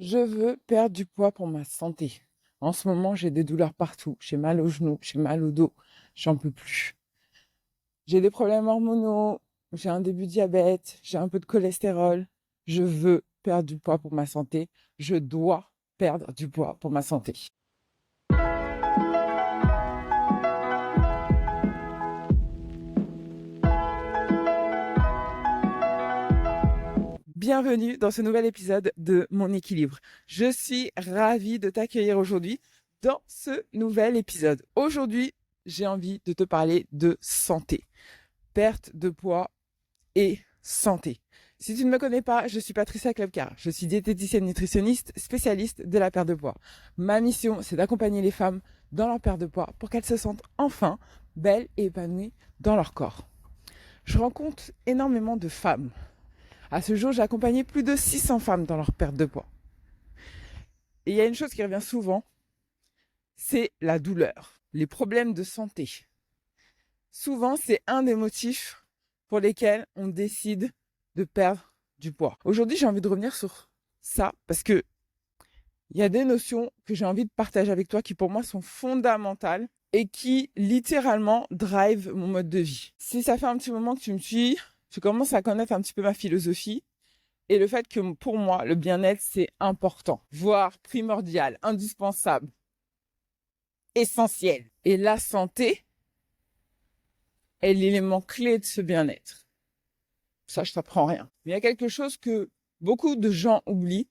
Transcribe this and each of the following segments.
Je veux perdre du poids pour ma santé. En ce moment, j'ai des douleurs partout. J'ai mal aux genoux, j'ai mal au dos. J'en peux plus. J'ai des problèmes hormonaux. J'ai un début de diabète. J'ai un peu de cholestérol. Je veux perdre du poids pour ma santé. Je dois perdre du poids pour ma santé. Bienvenue dans ce nouvel épisode de Mon équilibre. Je suis ravie de t'accueillir aujourd'hui dans ce nouvel épisode. Aujourd'hui, j'ai envie de te parler de santé, perte de poids et santé. Si tu ne me connais pas, je suis Patricia Klebkar. Je suis diététicienne nutritionniste spécialiste de la perte de poids. Ma mission, c'est d'accompagner les femmes dans leur perte de poids pour qu'elles se sentent enfin belles et épanouies dans leur corps. Je rencontre énormément de femmes. À ce jour, j'ai accompagné plus de 600 femmes dans leur perte de poids. Et il y a une chose qui revient souvent, c'est la douleur, les problèmes de santé. Souvent, c'est un des motifs pour lesquels on décide de perdre du poids. Aujourd'hui, j'ai envie de revenir sur ça parce que il y a des notions que j'ai envie de partager avec toi qui pour moi sont fondamentales et qui littéralement drive mon mode de vie. Si ça fait un petit moment que tu me suis, tu commences à connaître un petit peu ma philosophie et le fait que pour moi, le bien-être, c'est important, voire primordial, indispensable, essentiel. Et la santé est l'élément clé de ce bien-être. Ça, je t'apprends rien. Mais il y a quelque chose que beaucoup de gens oublient,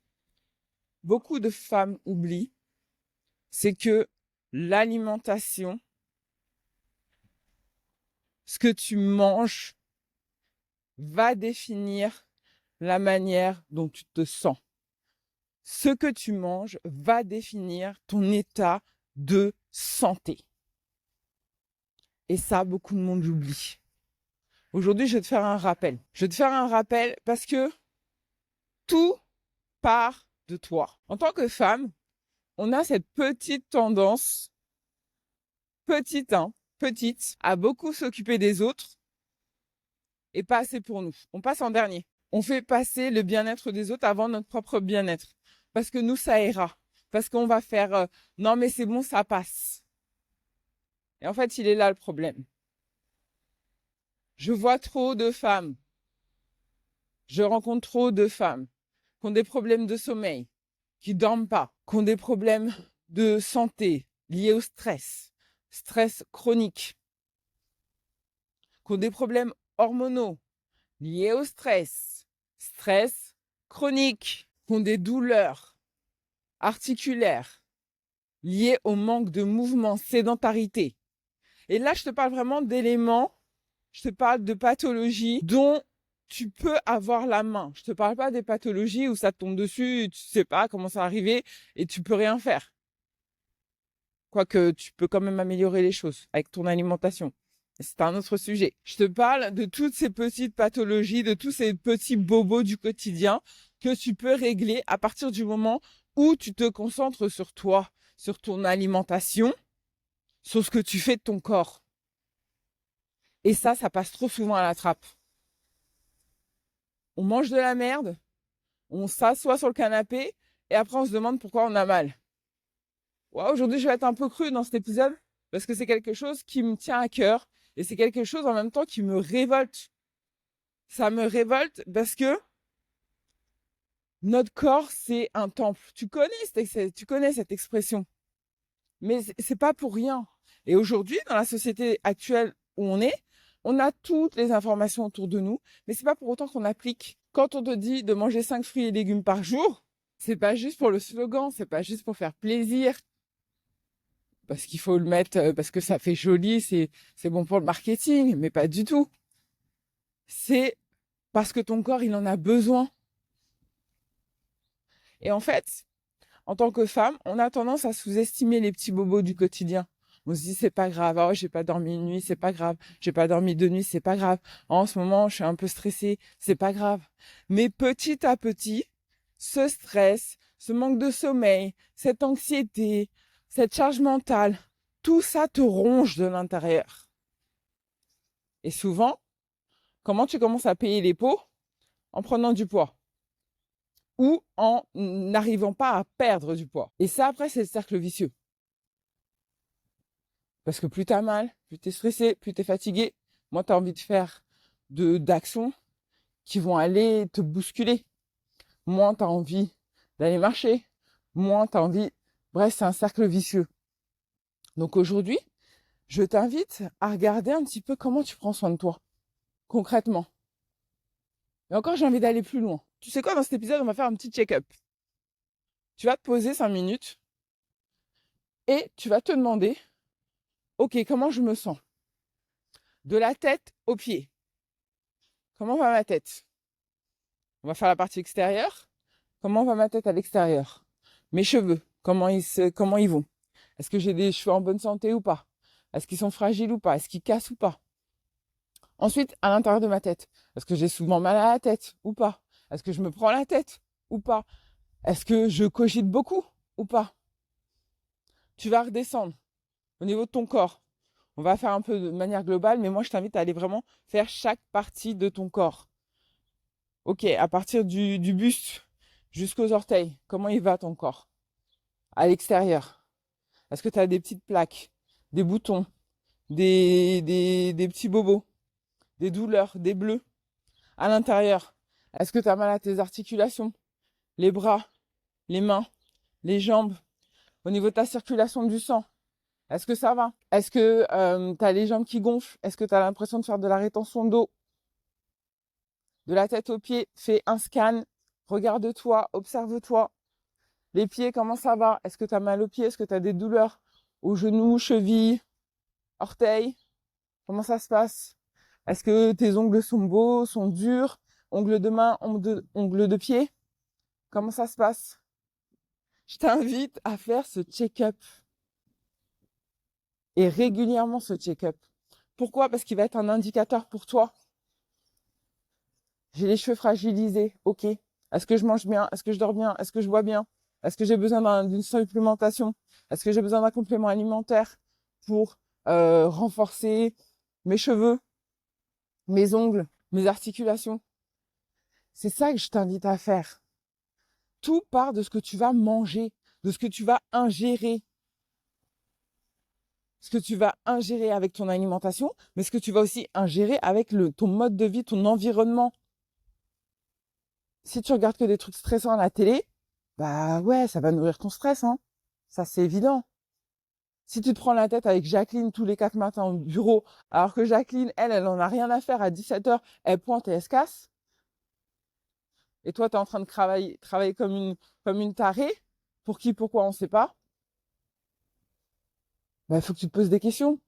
beaucoup de femmes oublient, c'est que l'alimentation, ce que tu manges, va définir la manière dont tu te sens. Ce que tu manges va définir ton état de santé. Et ça, beaucoup de monde l'oublie. Aujourd'hui, je vais te faire un rappel. Je vais te faire un rappel parce que tout part de toi. En tant que femme, on a cette petite tendance, petite, à beaucoup s'occuper des autres et pas assez pour nous. On passe en dernier. On fait passer le bien-être des autres avant notre propre bien-être. Parce que nous, ça ira. Parce qu'on va faire non mais c'est bon, ça passe. Et en fait, il est là le problème. Je vois trop de femmes. Je rencontre trop de femmes qui ont des problèmes de sommeil, qui dorment pas, qui ont des problèmes de santé liés au stress, stress chronique, qui ont des problèmes hormonaux liés au stress, stress chronique, qui ont des douleurs articulaires liées au manque de mouvement, sédentarité. Et là, je te parle vraiment d'éléments, je te parle de pathologies dont tu peux avoir la main. Je te parle pas des pathologies où ça te tombe dessus, tu sais pas comment ça arriver et tu peux rien faire. Quoique tu peux quand même améliorer les choses avec ton alimentation. C'est un autre sujet. Je te parle de toutes ces petites pathologies, de tous ces petits bobos du quotidien que tu peux régler à partir du moment où tu te concentres sur toi, sur ton alimentation, sur ce que tu fais de ton corps. Et ça passe trop souvent à la trappe. On mange de la merde, on s'assoit sur le canapé et après on se demande pourquoi on a mal. Ouais, aujourd'hui, je vais être un peu crue dans cet épisode parce que c'est quelque chose qui me tient à cœur et c'est quelque chose en même temps qui me révolte. Ça me révolte parce que notre corps, c'est un temple. Tu connais cette expression, mais c'est pas pour rien. Et aujourd'hui, dans la société actuelle où on a toutes les informations autour de nous, mais c'est pas pour autant qu'on applique. Quand on te dit de manger 5 fruits et légumes par jour, c'est pas juste pour le slogan, c'est pas juste pour faire plaisir, parce qu'il faut le mettre, parce que ça fait joli, c'est bon pour le marketing, mais pas du tout. C'est parce que ton corps, il en a besoin. Et en fait, en tant que femme, on a tendance à sous-estimer les petits bobos du quotidien. On se dit, c'est pas grave, oh, j'ai pas dormi une nuit, c'est pas grave, j'ai pas dormi 2 nuits, c'est pas grave. En ce moment, je suis un peu stressée, c'est pas grave. Mais petit à petit, ce stress, ce manque de sommeil, cette anxiété, cette charge mentale, tout ça te ronge de l'intérieur. Et souvent, comment tu commences à payer les pots? En prenant du poids. ou en n'arrivant pas à perdre du poids. Et ça, après, c'est le cercle vicieux. Parce que plus tu as mal, plus tu es stressé, plus tu es fatigué, moins tu as envie de faire d'actions qui vont aller te bousculer. Moins tu as envie d'aller marcher, moins tu as envie... Bref, c'est un cercle vicieux. Donc aujourd'hui, je t'invite à regarder un petit peu comment tu prends soin de toi, concrètement. Et encore, j'ai envie d'aller plus loin. Tu sais quoi, dans cet épisode, on va faire un petit check-up. Tu vas te poser 5 minutes et tu vas te demander, ok, comment je me sens? De la tête aux pieds. Comment va ma tête? On va faire la partie extérieure. Comment va ma tête à l'extérieur? Mes cheveux, comment ils vont? Est-ce que j'ai des cheveux en bonne santé ou pas? Est-ce qu'ils sont fragiles ou pas? Est-ce qu'ils cassent ou pas? Ensuite, à l'intérieur de ma tête, est-ce que j'ai souvent mal à la tête ou pas? Est-ce que je me prends la tête ou pas? Est-ce que je cogite beaucoup ou pas? Tu vas redescendre au niveau de ton corps. On va faire un peu de manière globale, mais moi, je t'invite à aller vraiment faire chaque partie de ton corps. Ok, à partir du buste jusqu'aux orteils, comment il va ton corps? À l'extérieur, est-ce que tu as des petites plaques, des boutons, des petits bobos, des douleurs, des bleus? À l'intérieur, est-ce que tu as mal à tes articulations, les bras, les mains, les jambes, au niveau de ta circulation du sang? Est-ce que ça va? Est-ce que tu as les jambes qui gonflent? Est-ce que tu as l'impression de faire de la rétention d'eau? De la tête aux pieds, fais un scan, regarde-toi, observe-toi. Les pieds, comment ça va? Est-ce que tu as mal aux pieds? Est-ce que tu as des douleurs aux genoux, chevilles, orteils? Comment ça se passe? Est-ce que tes ongles sont beaux, sont durs? Ongles de main, ongles de pied? Comment ça se passe? Je t'invite à faire ce check-up. Et régulièrement ce check-up. Pourquoi? Parce qu'il va être un indicateur pour toi. J'ai les cheveux fragilisés, ok. Est-ce que je mange bien? Est-ce que je dors bien? Est-ce que je bois bien? Est-ce que j'ai besoin d'une supplémentation? Est-ce que j'ai besoin d'un complément alimentaire pour renforcer mes cheveux, mes ongles, mes articulations? C'est ça que je t'invite à faire. Tout part de ce que tu vas manger, de ce que tu vas ingérer. Ce que tu vas ingérer avec ton alimentation, mais ce que tu vas aussi ingérer avec ton mode de vie, ton environnement. Si tu regardes que des trucs stressants à la télé, bah ouais, ça va nourrir ton stress, hein. Ça, c'est évident. Si tu te prends la tête avec Jacqueline tous les 4 matins au bureau, alors que Jacqueline, elle en a rien à faire à 17h, elle pointe et elle se casse. Et toi, tu es en train de travailler comme une tarée. Pour qui, pourquoi, on ne sait pas. Bah, il faut que tu te poses des questions.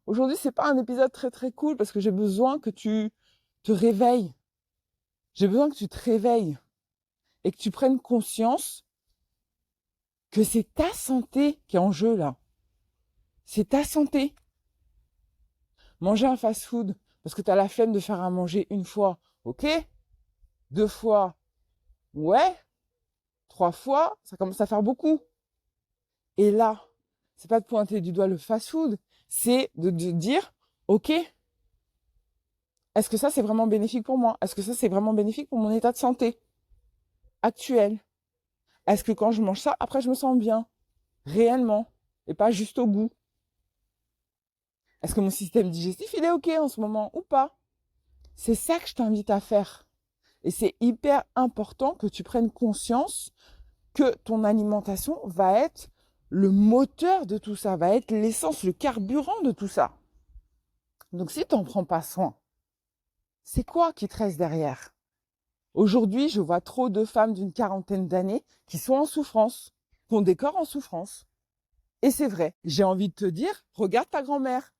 Aujourd'hui, c'est pas un épisode très très cool parce que j'ai besoin que tu te réveilles. J'ai besoin que tu te réveilles et que tu prennes conscience que c'est ta santé qui est en jeu là. C'est ta santé. Manger un fast-food parce que tu as la flemme de faire à manger une fois, ok. 2 fois, ouais. 3 fois, ça commence à faire beaucoup. Et là, c'est pas de pointer du doigt le fast-food, c'est de dire, ok, est-ce que ça c'est vraiment bénéfique pour moi? Est-ce que ça c'est vraiment bénéfique pour mon état de santé actuel? Est-ce que quand je mange ça, après je me sens bien, réellement, et pas juste au goût? Est-ce que mon système digestif il est ok en ce moment ou pas? C'est ça que je t'invite à faire. Et c'est hyper important que tu prennes conscience que ton alimentation va être le moteur de tout ça, va être l'essence, le carburant de tout ça. Donc si tu n'en prends pas soin, c'est quoi qui te reste derrière? Aujourd'hui, je vois trop de femmes d'une quarantaine d'années qui sont en souffrance, qui ont des corps en souffrance. Et c'est vrai, j'ai envie de te dire, regarde ta grand-mère.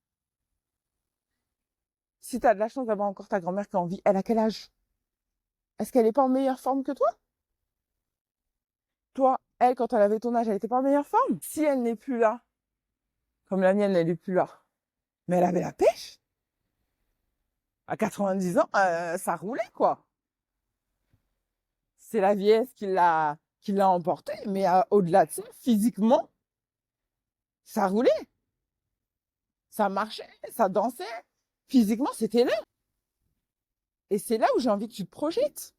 Si tu as de la chance d'avoir encore ta grand-mère qui est en vie, elle a quel âge? Est-ce qu'elle n'est pas en meilleure forme que toi? Toi, elle, quand elle avait ton âge, elle n'était pas en meilleure forme? Si elle n'est plus là, comme la mienne, elle n'est plus là, mais elle avait la pêche. À 90 ans, ça roulait, quoi. C'est la vieillesse qui l'a emporté, mais au-delà de ça, physiquement, ça roulait. Ça marchait, ça dansait. Physiquement, c'était là. Et c'est là où j'ai envie que tu te projettes.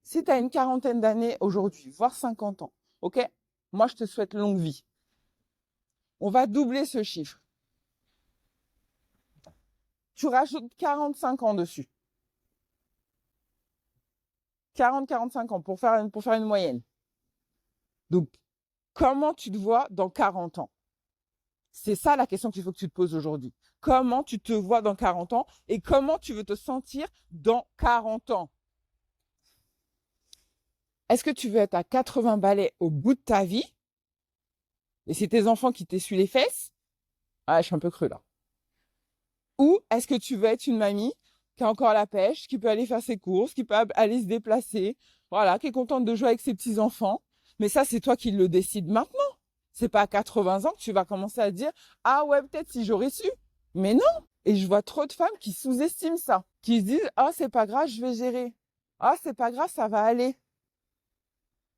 Si tu as une quarantaine d'années aujourd'hui, voire 50 ans, ok? Moi, je te souhaite longue vie. On va doubler ce chiffre. Tu rajoutes 45 ans dessus. 40-45 ans pour faire une moyenne. Donc, comment tu te vois dans 40 ans? C'est ça la question qu'il faut que tu te poses aujourd'hui. Comment tu te vois dans 40 ans et comment tu veux te sentir dans 40 ans? Est-ce que tu veux être à 80 balais au bout de ta vie? Et c'est tes enfants qui t'essuient les fesses? Ah, je suis un peu creux là. Ou est-ce que tu veux être une mamie qui a encore la pêche, qui peut aller faire ses courses, qui peut aller se déplacer, voilà, qui est contente de jouer avec ses petits-enfants? Mais ça, c'est toi qui le décides maintenant. C'est pas à 80 ans que tu vas commencer à dire, ah ouais, peut-être si j'aurais su. Mais non. Et je vois trop de femmes qui sous-estiment ça, qui se disent, ah, c'est pas grave, je vais gérer. Ah, c'est pas grave, ça va aller.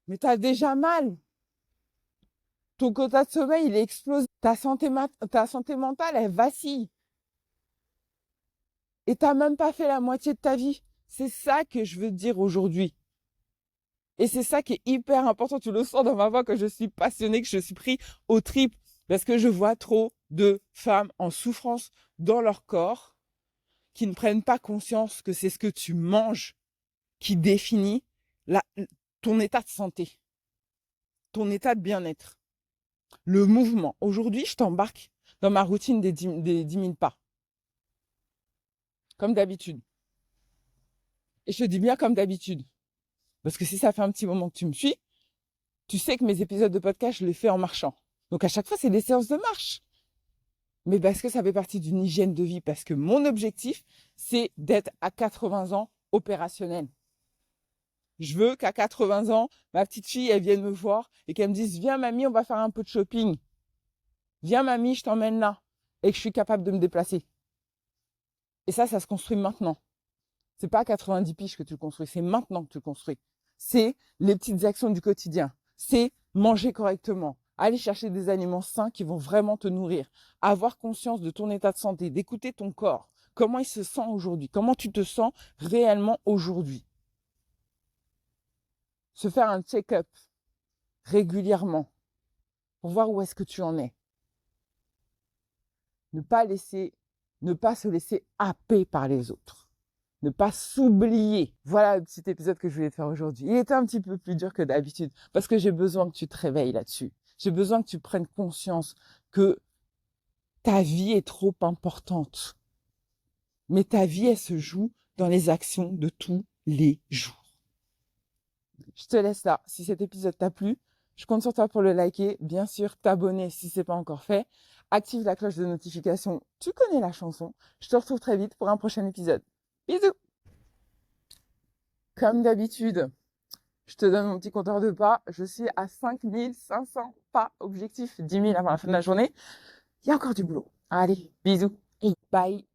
Mais t'as déjà mal. Ton quota de sommeil, il est explosé. Ta santé mentale, elle vacille. Et t'as même pas fait la moitié de ta vie. C'est ça que je veux te dire aujourd'hui. Et c'est ça qui est hyper important. Tu le sens dans ma voix que je suis passionnée, que je suis pris au tripes. Parce que je vois trop de femmes en souffrance dans leur corps qui ne prennent pas conscience que c'est ce que tu manges qui définit ton état de santé, ton état de bien-être. Le mouvement. Aujourd'hui, je t'embarque dans ma routine des 10 000 pas. Comme d'habitude. Et je te dis bien comme d'habitude. Parce que si ça fait un petit moment que tu me suis, tu sais que mes épisodes de podcast, je les fais en marchant. Donc à chaque fois, c'est des séances de marche. Mais parce que ça fait partie d'une hygiène de vie. Parce que mon objectif, c'est d'être à 80 ans opérationnelle. Je veux qu'à 80 ans, ma petite fille, elle vienne me voir et qu'elle me dise, viens mamie, on va faire un peu de shopping. Viens mamie, je t'emmène là. Et que je suis capable de me déplacer. Et ça se construit maintenant. C'est pas à 90 piges que tu le construis, c'est maintenant que tu le construis. C'est les petites actions du quotidien. C'est manger correctement, aller chercher des aliments sains qui vont vraiment te nourrir, avoir conscience de ton état de santé, d'écouter ton corps, comment il se sent aujourd'hui, comment tu te sens réellement aujourd'hui. Se faire un check-up régulièrement pour voir où est-ce que tu en es. Ne pas se laisser happer par les autres. Ne pas s'oublier. Voilà le petit épisode que je voulais te faire aujourd'hui. Il était un petit peu plus dur que d'habitude parce que j'ai besoin que tu te réveilles là-dessus. J'ai besoin que tu prennes conscience que ta vie est trop importante. Mais ta vie, elle se joue dans les actions de tous les jours. Je te laisse là. Si cet épisode t'a plu, je compte sur toi pour le liker. Bien sûr, t'abonner si c'est pas encore fait. Active la cloche de notification. Tu connais la chanson. Je te retrouve très vite pour un prochain épisode. Bisous! Comme d'habitude, je te donne mon petit compteur de pas. Je suis à 5500 pas. Objectif 10 000 avant la fin de la journée. Il y a encore du boulot. Allez, bisous et bye!